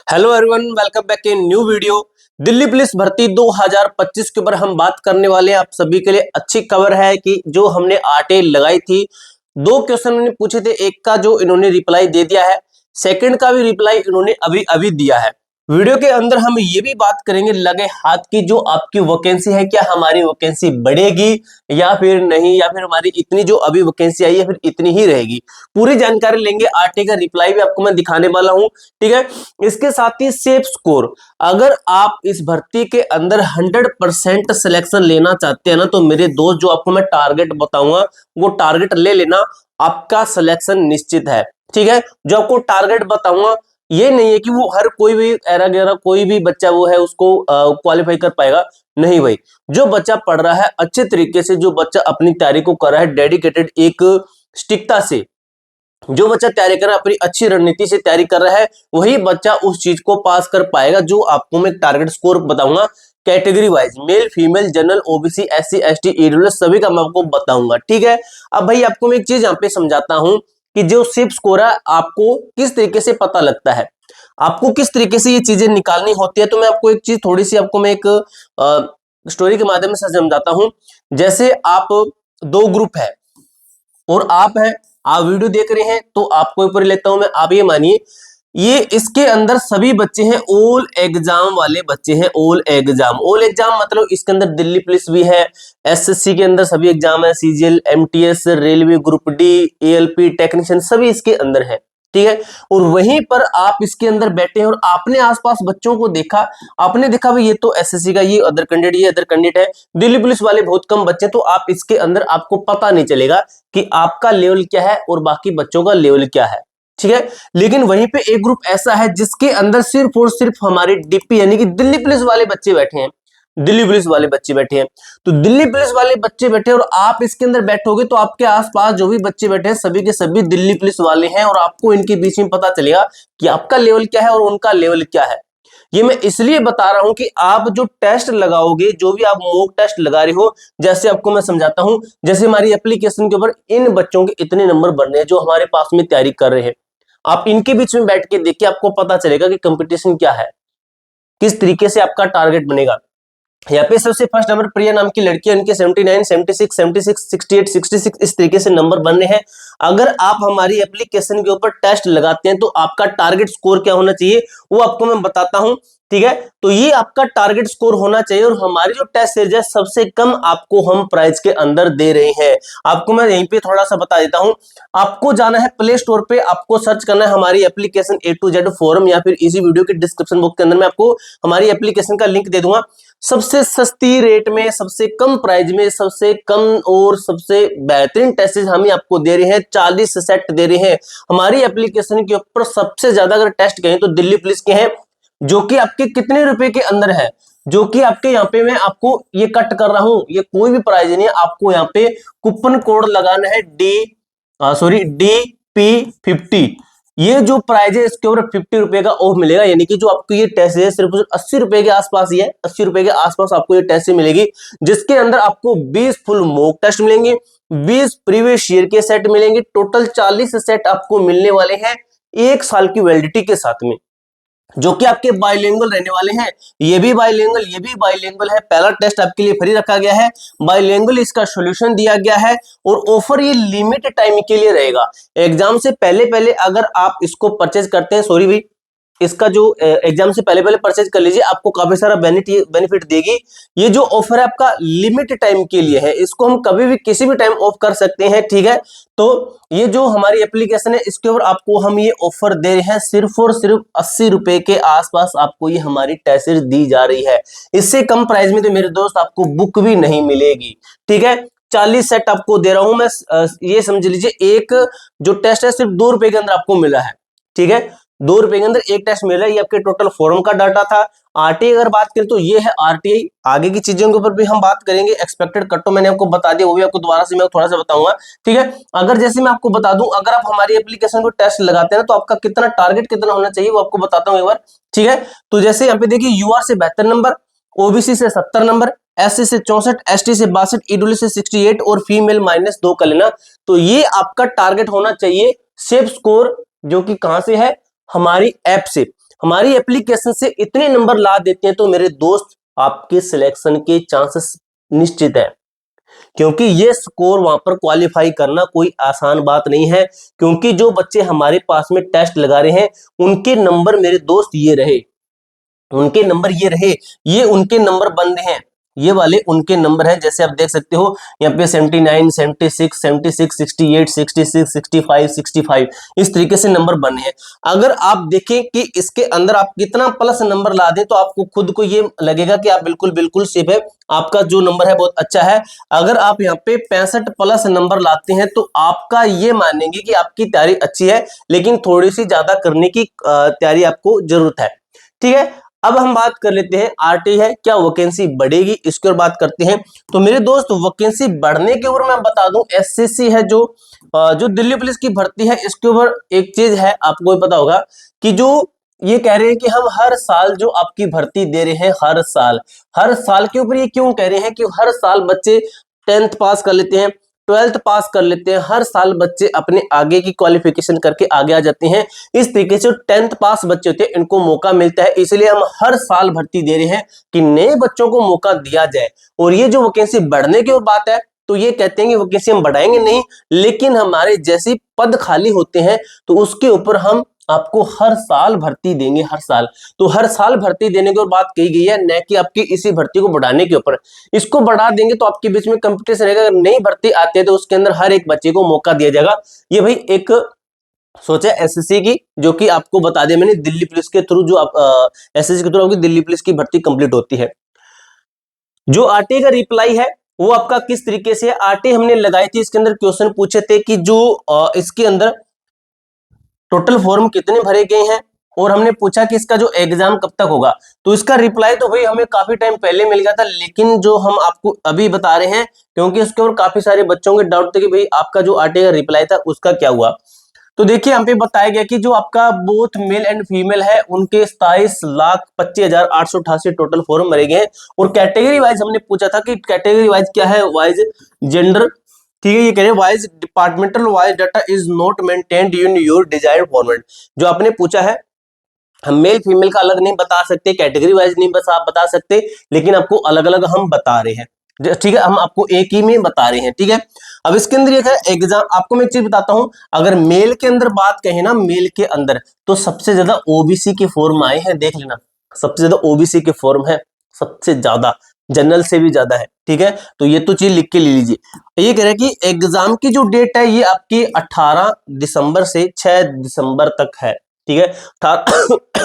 Hello everyone, welcome back in new video. Delhi police भर्ती 2025 के ऊपर हम बात करने वाले हैं। आप सभी के लिए अच्छी खबर है कि जो हमने आरटीआई लगाई थी, 2 क्वेश्चन मैंने पूछे थे, एक का जो इन्होंने रिप्लाई दे दिया है, सेकंड का भी रिप्लाई इन्होंने अभी अभी दिया है। वीडियो के अंदर हम ये भी बात करेंगे लगे हाथ की जो आपकी वैकेंसी है, क्या हमारी वैकेंसी बढ़ेगी या फिर नहीं, या फिर हमारी इतनी जो अभी वैकेंसी आई है फिर इतनी ही रहेगी। पूरी जानकारी लेंगे, आरटीआई का रिप्लाई भी आपको मैं दिखाने वाला हूं, ठीक है। इसके साथ ही सेफ स्कोर, अगर आप इस भर्ती के अंदर 100% सिलेक्शन लेना चाहते हैं ना, तो मेरे दोस्त जो आपको मैं टारगेट बताऊंगा वो टारगेट ले लेना, आपका सिलेक्शन निश्चित है, ठीक है। जो आपको टारगेट बताऊंगा ये नहीं है कि वो हर कोई भी एरा गैरा कोई भी बच्चा वो है उसको क्वालिफाई कर पाएगा, नहीं भाई। जो बच्चा पढ़ रहा है अच्छे तरीके से, जो बच्चा अपनी तैयारी को कर रहा है डेडिकेटेड एक स्टिकता से, जो बच्चा तैयारी कर रहा है अपनी अच्छी रणनीति से तैयारी कर रहा है, वही बच्चा उस चीज को पास कर पाएगा। जो आपको मैं टारगेट स्कोर बताऊंगा category wise, male female general OBC SC ST EWS सभी का मैं आपको बताऊंगा, ठीक है। अब भाई आपको मैं एक चीज यहाँ पे समझाता हूं कि जो सिप स्कोर है आपको किस तरीके से पता लगता है, आपको किस तरीके से ये चीजें निकालनी होती है। तो मैं आपको एक चीज थोड़ी सी आपको मैं एक स्टोरी के माध्यम से समझाता हूं। जैसे आप 2 ग्रुप है और आप हैं, आप वीडियो देख रहे हैं, तो आपको ऊपर लेता हूं मैं, आप ये मानिए ये इसके अंदर सभी बच्चे हैं ऑल एग्जाम वाले बच्चे हैं। ऑल एग्जाम मतलब इसके अंदर दिल्ली पुलिस भी है, एसएससी के अंदर सभी एग्जाम है, CGL MTS railway group D ALP technician सभी इसके अंदर है, ठीक है। और वहीं पर आप इसके अंदर बैठे हैं और आपने आसपास बच्चों को देखा, आपने देखा भाई ये तो एसएससी का ये अदर कैंडिडेट, ये अदर कैंडिडेट है, दिल्ली पुलिस वाले बहुत कम बच्चे, तो आप इसके अंदर आपको पता नहीं चलेगा कि आपका लेवल क्या है और बाकी बच्चों का लेवल क्या है, ठीक है। लेकिन वहीं पे एक ग्रुप ऐसा है जिसके अंदर सिर्फ और सिर्फ हमारे डीपी यानी कि दिल्ली पुलिस वाले बच्चे बैठे हैं, दिल्ली पुलिस वाले बच्चे बैठे हैं। तो दिल्ली पुलिस वाले बच्चे बैठे और आप इसके अंदर बैठोगे तो आपके आसपास जो भी बच्चे बैठे हैं सभी के सभी दिल्ली पुलिस वाले हैं, और आपको इनके बीच में पता चलेगा कि आपका लेवल क्या है और उनका लेवल क्या है। ये मैं इसलिए बता रहा हूं कि आप जो टेस्ट लगाओगे, जो भी आप मॉक टेस्ट लगा रहे हो, जैसे आपको मैं समझाता हूं, जैसे हमारी एप्लीकेशन के ऊपर इन बच्चों के इतने नंबर बनने हैं जो हमारे पास में तैयारी कर रहे हैं, आप इनके बीच में बैठ के देखिए, आपको पता चलेगा कि कंपटीशन क्या है, किस तरीके से आपका टारगेट बनेगा। यहाँ पे सबसे फर्स्ट नंबर प्रिया नाम की लड़की है, उनके 79 76 76 68 66 इस तरीके से नंबर बनने हैं। अगर आप हमारी एप्लीकेशन के ऊपर टेस्ट लगाते हैं तो आपका टारगेट स्कोर क्या होना चाहिए वो आपको मैं बताता हूं, ठीक है। तो ये आपका टारगेट स्कोर होना चाहिए, और हमारी जो टेस्ट सीरीज है सबसे कम आपको हम प्राइस के अंदर दे रहे हैं। आपको मैं यहीं पे थोड़ा सा बता देता हूं, आपको जाना है प्ले स्टोर पे, आपको सर्च करना है हमारी application A to Z forum, या फिर इसी वीडियो के डिस्क्रिप्शन बॉक्स के अंदर मैं आपको हमारी एप्लीकेशन का लिंक दे दूंगा। सबसे सस्ती रेट में, सबसे कम प्राइस में, सबसे कम और सबसे बेहतरीन टेस्ट हम आपको दे रहे हैं, 40 सेट दे रहे हैं। हमारी एप्लीकेशन के ऊपर सबसे ज्यादा अगर टेस्ट कहें तो दिल्ली पुलिस के हैं, जो कि आपके कितने रुपए के अंदर है, जो कि आपके यहाँ पे मैं आपको ये कट कर रहा हूं, ये कोई भी प्राइस नहीं है, आपको यहाँ पे कूपन कोड लगाना है DP50। ये जो प्राइस है इसके ऊपर 50 रुपए का ऑफ मिलेगा, यानी कि जो आपको ये टेस्ट है सिर्फ 80 रुपए के आसपास ही है, 80 रुपए के आसपास आपको ये टेस्ट मिलेगी, जिसके अंदर आपको 20 फुल मॉक टेस्ट मिलेंगे, 20 प्रीवियस ईयर के सेट मिलेंगे, टोटल 40 सेट आपको मिलने वाले हैं 1 साल की वैलिडिटी के साथ में, जो कि आपके बाइलिंगुअल रहने वाले हैं। ये भी बाइलिंगुअल, ये भी बाइलिंगुअल है। पहला टेस्ट आपके लिए फ्री रखा गया है, बाइलिंगुअल इसका सॉल्यूशन दिया गया है, और ऑफर ये लिमिटेड टाइम के लिए रहेगा। एग्जाम से पहले पहले अगर आप इसको परचेज करते हैं, सॉरी भाई, इसका जो एग्जाम से पहले पहले परचेज कर लीजिए, आपको काफी सारा बेनिफिट देगी। ये जो ऑफर है आपका लिमिटेड टाइम के लिए है, इसको हम कभी भी किसी भी टाइम ऑफ कर सकते हैं, ठीक है। तो ये जो हमारी एप्लीकेशन है इसके ऊपर आपको हम ये ऑफर दे रहे हैं, सिर्फ और सिर्फ 80 रुपए के आसपास आपको ये हमारी टेस्ट सीरीज दी जा रही है। इससे कम प्राइस में तो मेरे दोस्त आपको बुक भी नहीं मिलेगी, ठीक है। 40 सेट आपको दे रहा हूं मैं, ये समझ लीजिए एक जो टेस्ट है सिर्फ 2 रुपए के अंदर आपको मिला है, ठीक है। 2 रुपए के अंदर एक टेस्ट मिल रहा है। ये आपके टोटल फोरम का डाटा था। आरटीआई अगर बात करें तो ये है आरटीआई, आगे की चीजों के ऊपर भी हम बात करेंगे। एक्सपेक्टेड कट तो मैंने आपको बता दिया, वो भी आपको दोबारा से मैं थोड़ा सा बताऊंगा, ठीक है। अगर जैसे मैं आपको बता दूं, अगर आप हमारी एप्लीकेशन को टेस्ट लगाते हैं ना, तो आपका कितना टारगेट कितना होना चाहिए वो आपको बताता हूं एक बार, ठीक है। तो जैसे यहाँ पे देखिए, यूआर से 72 नंबर, ओबीसी से 70 नंबर, एससी से 64, एसटी से 62, ईडब्ल्यू से 68 और फीमेल -2 कर लेना। तो ये आपका टारगेट होना चाहिए सेफ स्कोर, जो कि कहां से है, हमारी ऐप से। हमारी एप्लीकेशन से इतने नंबर ला देते हैं तो मेरे दोस्त आपके सिलेक्शन के चांसेस निश्चित है, क्योंकि ये स्कोर वहां पर क्वालिफाई करना कोई आसान बात नहीं है। क्योंकि जो बच्चे हमारे पास में टेस्ट लगा रहे हैं उनके नंबर मेरे दोस्त ये रहे, उनके नंबर ये रहे, ये उनके नंबर बन रहे हैं, ये वाले उनके नंबर हैं। जैसे आप देख सकते हो यहाँ पे 79, 76, 76, 68, 66, 65, 65 इस तरीके से नंबर बने हैं। अगर आप देखें कि इसके अंदर आप कितना प्लस नंबर ला दें तो आपको खुद को ये लगेगा कि आप बिल्कुल बिल्कुल सेफ है, आपका जो नंबर है बहुत अच्छा है। अगर आप यहाँ पे 65 प्लस नंबर लाते हैं तो आपका ये मानेंगे कि आपकी तैयारी अच्छी है, लेकिन थोड़ी सी ज्यादा करने की तैयारी आपको जरूरत है। ठीक है, अब हम बात कर लेते हैं आरटी है क्या वैकेंसी बढ़ेगी, इसके ऊपर बात करते हैं। तो मेरे दोस्त वैकेंसी बढ़ने के ऊपर मैं बता दूं, एसएससी है जो दिल्ली पुलिस की भर्ती है, इसके ऊपर एक चीज है आपको पता होगा कि जो ये कह रहे हैं कि हम हर साल जो आपकी भर्ती दे रहे हैं, हर साल के ऊपर ये क्यों कह रहे हैं कि हर साल बच्चे 10th पास कर लेते हैं, 12th पास कर लेते हैं, हर साल बच्चे अपने आगे की क्वालिफिकेशन करके आगे आ जाते हैं। इस तरीके से 10th पास बच्चे होते हैं इनको मौका मिलता है, इसलिए हम हर साल भर्ती दे रहे हैं कि नए बच्चों को मौका दिया जाए। और ये जो वैकेंसी बढ़ने की बात है तो ये कहते हैं कि वैकेंसी हम बढ़ाएंगे नहीं, लेकिन हमारे जैसे पद खाली होते हैं तो उसके ऊपर हम आपको हर साल भर्ती देंगे, हर साल। तो हर साल भर्ती देने की बात कही गई है, न कि आपकी इसी भर्ती को बढ़ाने के ऊपर। इसको बढ़ा देंगे तो आपके बीच में कंपटीशन रहेगा, अगर नई भर्ती आती है तो उसके अंदर हर एक बच्चे को मौका दिया जाएगा। ये भाई एक सोचा एसएससी की, जो कि आपको बता दिया मैंने, दिल्ली पुलिस के थ्रू जो आप एसएससी के थ्रू आपकी दिल्ली पुलिस की भर्ती कंप्लीट होती है। जो आरटीए का रिप्लाई है वो आपका किस तरीके से, आरटीए हमने लगाई थी, इसके अंदर क्वेश्चन पूछे थे कि जो इसके अंदर टोटल फॉर्म कितने भरे गए हैं, और हमने पूछा कि इसका जो एग्जाम कब तक होगा। तो इसका रिप्लाई तो भाई हमें काफी टाइम पहले मिल गया था, लेकिन जो हम आपको अभी बता रहे हैं क्योंकि उसके ऊपर काफी सारे बच्चों के डाउट थे कि भाई आपका जो आरटीए का रिप्लाई था उसका क्या हुआ। तो देखिए यहाँ पे बताया गया कि जो आपका बोथ मेल एंड फीमेल है उनके 27,25,888 टोटल फॉर्म भरे गए हैं। और कैटेगरी वाइज हमने पूछा था कि कैटेगरी वाइज क्या है, वाइज जेंडर, ठीक है, ये कह रहे हैं wise departmental wise data is not maintained in your desired format. जो आपने पूछा है हम मेल फीमेल का अलग नहीं बता सकते, कैटेगरी वाइज नहीं बस आप बता सकते, लेकिन आपको अलग अलग हम बता रहे हैं, ठीक है, हम आपको एक ही में बता रहे हैं। ठीक है, अब इसके अंदर ये है एग्जाम, आपको मैं एक चीज बताता हूं, अगर मेल के अंदर बात कहें ना, मेल के अंदर तो सबसे ज्यादा ओबीसी के फॉर्म आए हैं, देख लेना, सबसे ज्यादा ओबीसी के फॉर्म है, सबसे ज्यादा, जनरल से भी ज्यादा है। ठीक है, तो ये तो चीज लिख के ले लीजिए। ये कह रहा है कि एग्जाम की जो डेट है ये आपकी 18 दिसंबर से 6 दिसंबर तक है। ठीक है,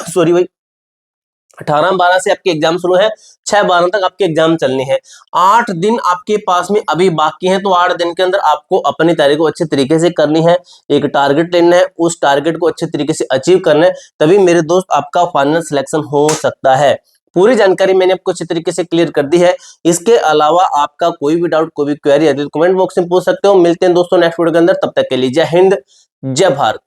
सॉरी भाई, 18-12 से आपके एग्जाम शुरू है, 6-12 तक आपके एग्जाम चलने हैं। 8 दिन आपके पास में अभी बाकी हैं, तो 8 दिन के अंदर आपको अपनी तैयारी को अच्छे तरीके से करनी है, एक टारगेट लेना है, उस टारगेट को अच्छे तरीके से अचीव करना है, तभी मेरे दोस्त आपका फाइनल सिलेक्शन हो सकता है। पूरी जानकारी मैंने आपको अच्छे तरीके से क्लियर कर दी है। इसके अलावा आपका कोई भी डाउट, कोई भी क्वेरी है तो कमेंट बॉक्स में पूछ सकते हो। मिलते हैं दोस्तों नेक्स्ट वीडियो के अंदर, तब तक के लिए जय हिंद, जय भारत।